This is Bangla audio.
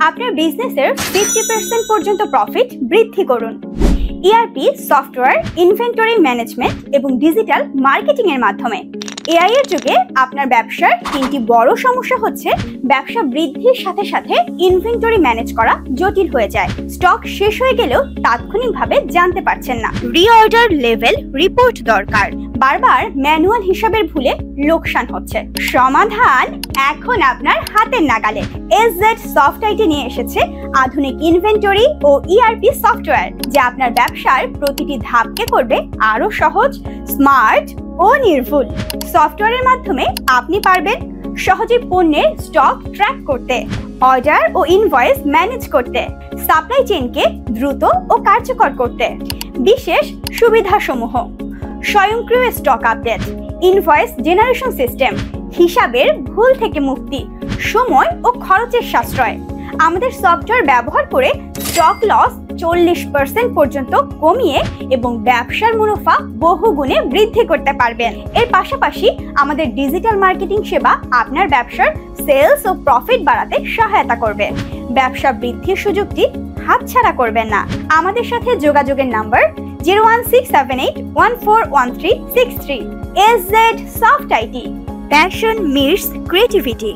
আপনার বিজনেসের 50% পর্যন্ত প্রফিট বৃদ্ধি করুন। ERP সফটওয়্যার, ইনভেন্টরি ম্যানেজমেন্ট এবং ডিজিটাল মার্কেটিং এর মাধ্যমে। এআই এর যুগে আপনার ব্যবসার তিনটি বড় সমস্যা হচ্ছে ব্যবসা বৃদ্ধির সাথে সাথে ইনভেন্টরি ম্যানেজ করা জটিল হয়ে যায়। স্টক শেষ হয়ে গেলেও তাৎক্ষণিকভাবে জানতে পারছেন না। রিঅর্ডার লেভেল রিপোর্ট দরকার। বারবার ম্যানুয়াল হিসাবের ভুলে লোকসান হচ্ছে। সমাধান এখন আপনার হাতের নাগালে। SZ সফট আইটি নিয়ে এসেছে আধুনিক ইনভেন্টরি ও ERP সফটওয়্যার, যা আপনার ব্যবসার প্রতিটি ধাপকে করবে আরো সহজ, স্মার্ট ও নির্ভুল। সফটওয়্যারের মাধ্যমে আপনি পারবেন সহজে পণ্যের স্টক ট্র্যাক করতে, অর্ডার ও ইনভয়েস ম্যানেজ করতে, সাপ্লাই চেইনকে দ্রুত ও কার্যকর করতে। বিশেষ সুবিধাসমূহ: স্বয়ংক্রিয় stock update, invoice generation system, হিসাবের ভুল থেকে মুক্তি, সময় ও খরচের সাশ্রয়। আমাদের সফটওয়্যার ব্যবহার করে স্টক লস 40% পর্যন্ত কমিয়ে এবং ব্যবসার মুনাফা বহুগুণে বৃদ্ধি করতে পারবেন। এর পাশাপাশি আমাদের ডিজিটাল মার্কেটিং সেবা আপনার ব্যবসার সেলস ও প্রফিট বাড়াতে সহায়তা করবে। ব্যবসা বৃদ্ধির সুযোগটি হাতছাড়া করবেন না। আমাদের সাথে যোগাযোগের number 01678141363। SZ soft IT, passion meets creativity.